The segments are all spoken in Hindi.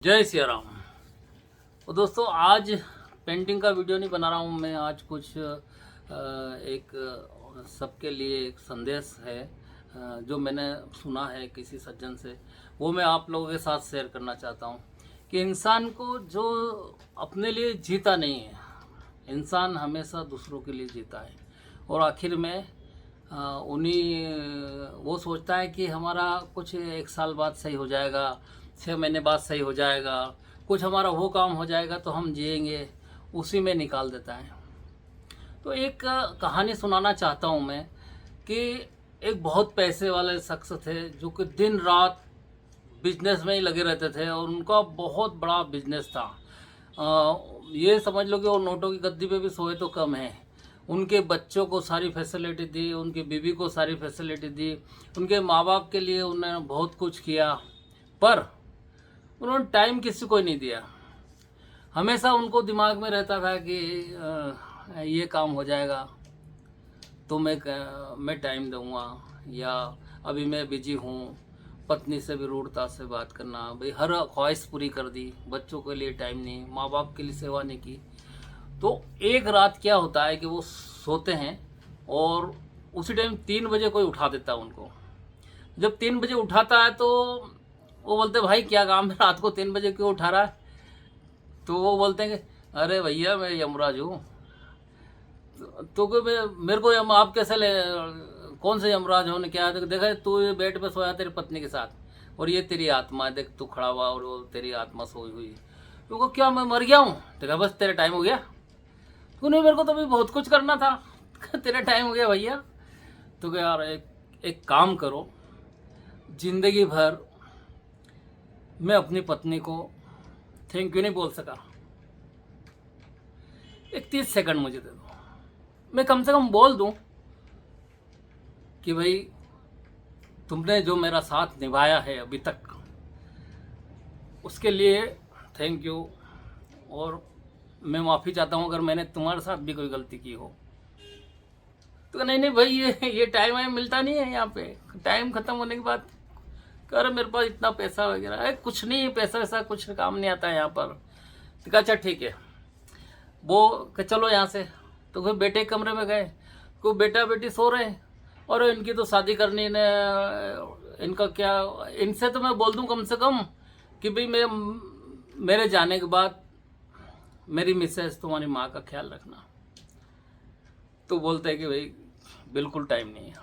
जय सिया राम। तो दोस्तों आज पेंटिंग का वीडियो नहीं बना रहा हूँ मैं। आज कुछ एक सबके लिए एक संदेश है जो मैंने सुना है किसी सज्जन से, वो मैं आप लोगों के साथ शेयर करना चाहता हूँ कि इंसान को जो अपने लिए जीता नहीं है, इंसान हमेशा दूसरों के लिए जीता है। और आखिर में वो सोचता है कि हमारा कुछ एक साल बाद सही हो जाएगा, 6 महीने बाद सही हो जाएगा, कुछ हमारा वो काम हो जाएगा तो हम जिएंगे, उसी में निकाल देता है। तो एक कहानी सुनाना चाहता हूँ मैं कि एक बहुत पैसे वाले शख्स थे जो कि दिन रात बिजनेस में ही लगे रहते थे और उनका बहुत बड़ा बिजनेस था। ये समझ लो कि वो नोटों की गद्दी पे भी सोए तो कम है। उनके बच्चों को सारी फैसिलिटी दी, उनकी बीवी को सारी फैसिलिटी दी, उनके माँ बाप के लिए उन्होंने बहुत कुछ किया, पर उन्होंने टाइम किसी को नहीं दिया। हमेशा उनको दिमाग में रहता था कि ये काम हो जाएगा तो मैं टाइम दूंगा, या अभी मैं बिजी हूँ। पत्नी से भी रूढ़ता से बात करना, भाई हर ख्वाहिश पूरी कर दी, बच्चों के लिए टाइम नहीं, माँ बाप के लिए सेवा नहीं की। तो एक रात क्या होता है कि वो सोते हैं और उसी टाइम 3 बजे कोई उठा देता है उनको। जब 3 बजे उठाता है तो वो बोलते भाई क्या काम है, रात को 3 बजे क्यों उठा रहा है? तो वो बोलते हैं कि अरे भैया मैं यमराज हूँ। तो मेरे को आप कैसे ले, कौन से यमराज हो ने, क्या देखा तू ये बेड पे सोया तेरी पत्नी के साथ और ये तेरी आत्मा है, देख तू खड़ा हुआ और वो तेरी आत्मा सोई हुई। तो क्या मैं मर गया हूँ? देखा बस तेरा टाइम हो गया। तो नहीं, मेरे को तो अभी बहुत कुछ करना था। तेरा टाइम हो गया भैया। तो क्या यार, एक काम करो, जिंदगी भर मैं अपनी पत्नी को थैंक यू नहीं बोल सका, एक 30 सेकंड मुझे दे दो, मैं कम से कम बोल दूं कि भाई तुमने जो मेरा साथ निभाया है अभी तक, उसके लिए थैंक यू, और मैं माफ़ी चाहता हूं अगर मैंने तुम्हारे साथ भी कोई गलती की हो। तो नहीं नहीं भाई, ये टाइम है मिलता नहीं है यहाँ पे। टाइम ख़त्म होने के बाद कर मेरे पास इतना पैसा वगैरह है, कुछ नहीं, पैसा वैसा कुछ काम नहीं आता है यहाँ पर। तो कहा अच्छा ठीक है, वो चलो यहाँ से। तो फिर बेटे के कमरे में गए, को बेटा बेटी सो रहे हैं और इनकी तो शादी करनी ने, इनका क्या, इनसे तो मैं बोल दूँ कम से कम कि भाई मेरे जाने के बाद मेरी मिसेस तुम्हारी माँ का ख्याल रखना। तो बोलते हैं कि भाई बिल्कुल टाइम नहीं है,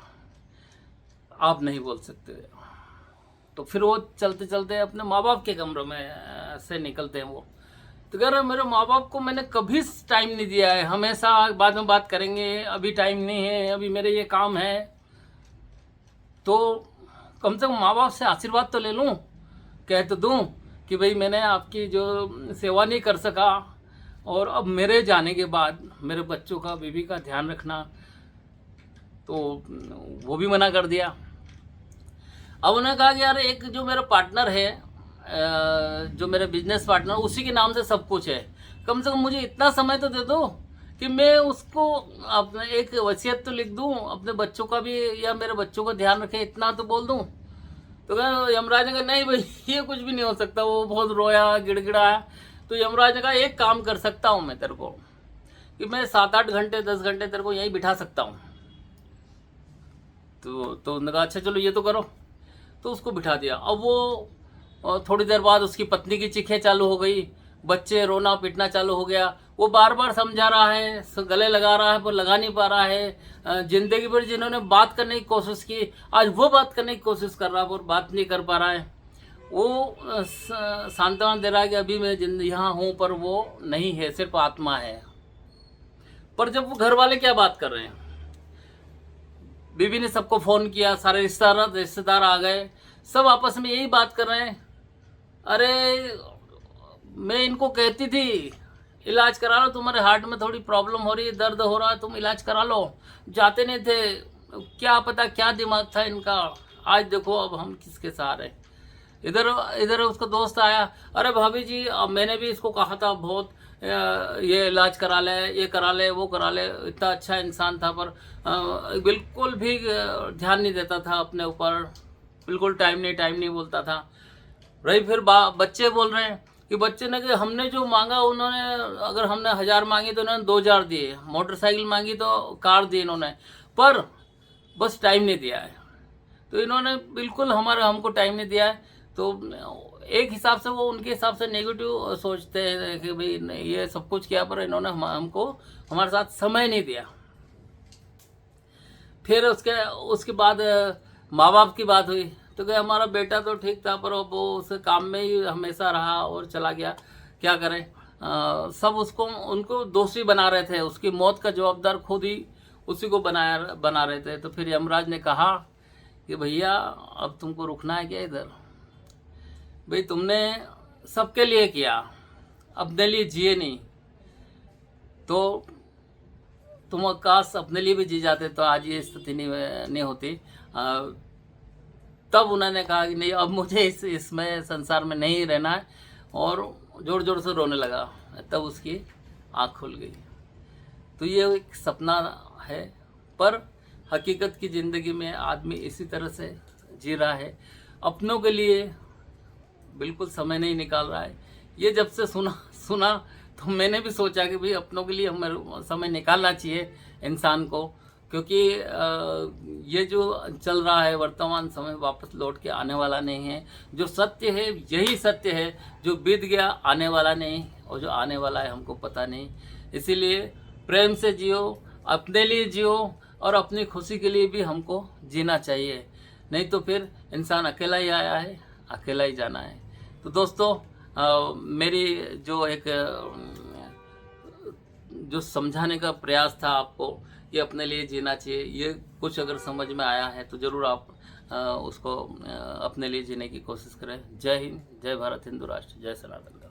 आप नहीं बोल सकते। तो फिर वो चलते चलते अपने माँ बाप के कमरे में से निकलते हैं वो। तो कह रहे मेरे माँ बाप को मैंने कभी टाइम नहीं दिया है, हमेशा बाद में बात करेंगे, अभी टाइम नहीं है, अभी मेरे ये काम है। तो कम से कम माँ बाप से आशीर्वाद तो ले लूँ, कह तो दूँ कि भाई मैंने आपकी जो सेवा नहीं कर सका और अब मेरे जाने के बाद मेरे बच्चों का, बीवी का ध्यान रखना। तो वो भी मना कर दिया। अब उन्होंने कहा कि यार एक जो मेरा पार्टनर है, जो मेरे बिजनेस पार्टनर, उसी के नाम से सब कुछ है, कम से कम मुझे इतना समय तो दे दो कि मैं उसको अपना एक वसीयत तो लिख दूं, अपने बच्चों का भी, या मेरे बच्चों का ध्यान रखे, इतना तो बोल दूं। तो कहा यमराज ने कहा नहीं भाई ये कुछ भी नहीं हो सकता। वो बहुत रोया, गिड़गिड़ाया। तो यमराज ने कहा एक काम कर सकता हूँ मैं तेरे को, कि मैं 7-8 घंटे 10 घंटे तेरे को यहीं बिठा सकता हूँ। तो उन्होंने कहा अच्छा चलो ये तो करो। तो उसको बिठा दिया। अब वो थोड़ी देर बाद उसकी पत्नी की चीखें चालू हो गई, बच्चे रोना पीटना चालू हो गया। वो बार बार समझा रहा है, गले लगा रहा है पर लगा नहीं पा रहा है। जिंदगी भर जिन्होंने बात करने की कोशिश की, आज वो बात करने की कोशिश कर रहा है पर बात नहीं कर पा रहा है। वो सांत्वना दे रहा है कि अभी मैं यहाँ हूँ पर वो नहीं है, सिर्फ आत्मा है। पर जब वो घर वाले क्या बात कर रहे हैं, बीवी ने सबको फोन किया, सारे रिश्तेदार आ गए, सब आपस में यही बात कर रहे हैं, अरे मैं इनको कहती थी इलाज करा लो, तुम्हारे हार्ट में थोड़ी प्रॉब्लम हो रही है, दर्द हो रहा है, तुम इलाज करा लो। जाते नहीं थे, क्या पता क्या दिमाग था इनका। आज देखो अब हम किसके सहारे। इधर इधर उसका दोस्त आया, अरे भाभी जी अब मैंने भी इसको कहा था बहुत, ये इलाज करा ले, ये करा ले, वो करा ले, इतना अच्छा इंसान था पर बिल्कुल भी ध्यान नहीं देता था अपने ऊपर, बिल्कुल टाइम नहीं बोलता था। रही फिर बच्चे बोल रहे हैं कि बच्चे ने कि हमने जो मांगा उन्होंने, अगर हमने 1000 मांगी तो उन्होंने 2000 दिए, मोटरसाइकिल मांगी तो कार दी इन्होंने, पर बस टाइम नहीं दिया है। तो इन्होंने बिल्कुल हमको टाइम नहीं दिया है। तो एक हिसाब से वो उनके हिसाब से नेगेटिव सोचते हैं कि भाई ये सब कुछ किया पर इन्होंने हमको हमारे साथ समय नहीं दिया। फिर उसके बाद माँ बाप की बात हुई तो क्या हमारा बेटा तो ठीक था पर वो उस काम में ही हमेशा रहा और चला गया, क्या करें। सब उनको दोषी बना रहे थे, उसकी मौत का जवाबदार खुद ही उसी को बना रहे थे। तो फिर यमराज ने कहा कि भैया अब तुमको रुकना है क्या इधर, भाई तुमने सबके लिए किया, अपने लिए जिए नहीं, तो तुम काश अपने लिए भी जी जाते तो आज ये स्थिति नहीं होती। तब उन्होंने कहा कि नहीं अब मुझे इसमें संसार में नहीं रहना है, और जोर जोर से रोने लगा। तब उसकी आँख खुल गई। तो ये एक सपना है, पर हकीकत की ज़िंदगी में आदमी इसी तरह से जी रहा है, अपनों के लिए बिल्कुल समय नहीं निकाल रहा है। ये जब से सुना तो मैंने भी सोचा कि भाई अपनों के लिए हमें समय निकालना चाहिए इंसान को, क्योंकि ये जो चल रहा है वर्तमान समय वापस लौट के आने वाला नहीं है। जो सत्य है यही सत्य है, जो बीत गया आने वाला नहीं, और जो आने वाला है हमको पता नहीं। इसीलिए प्रेम से जियो, अपने लिए जियो, और अपनी खुशी के लिए भी हमको जीना चाहिए। नहीं तो फिर इंसान अकेला ही आया है, अकेला ही जाना है। तो दोस्तों मेरी जो समझाने का प्रयास था आपको कि अपने लिए जीना चाहिए, ये कुछ अगर समझ में आया है तो ज़रूर आप उसको अपने लिए जीने की कोशिश करें। जय हिंद, जय भारत, हिंदू राष्ट्र, जय सनातन।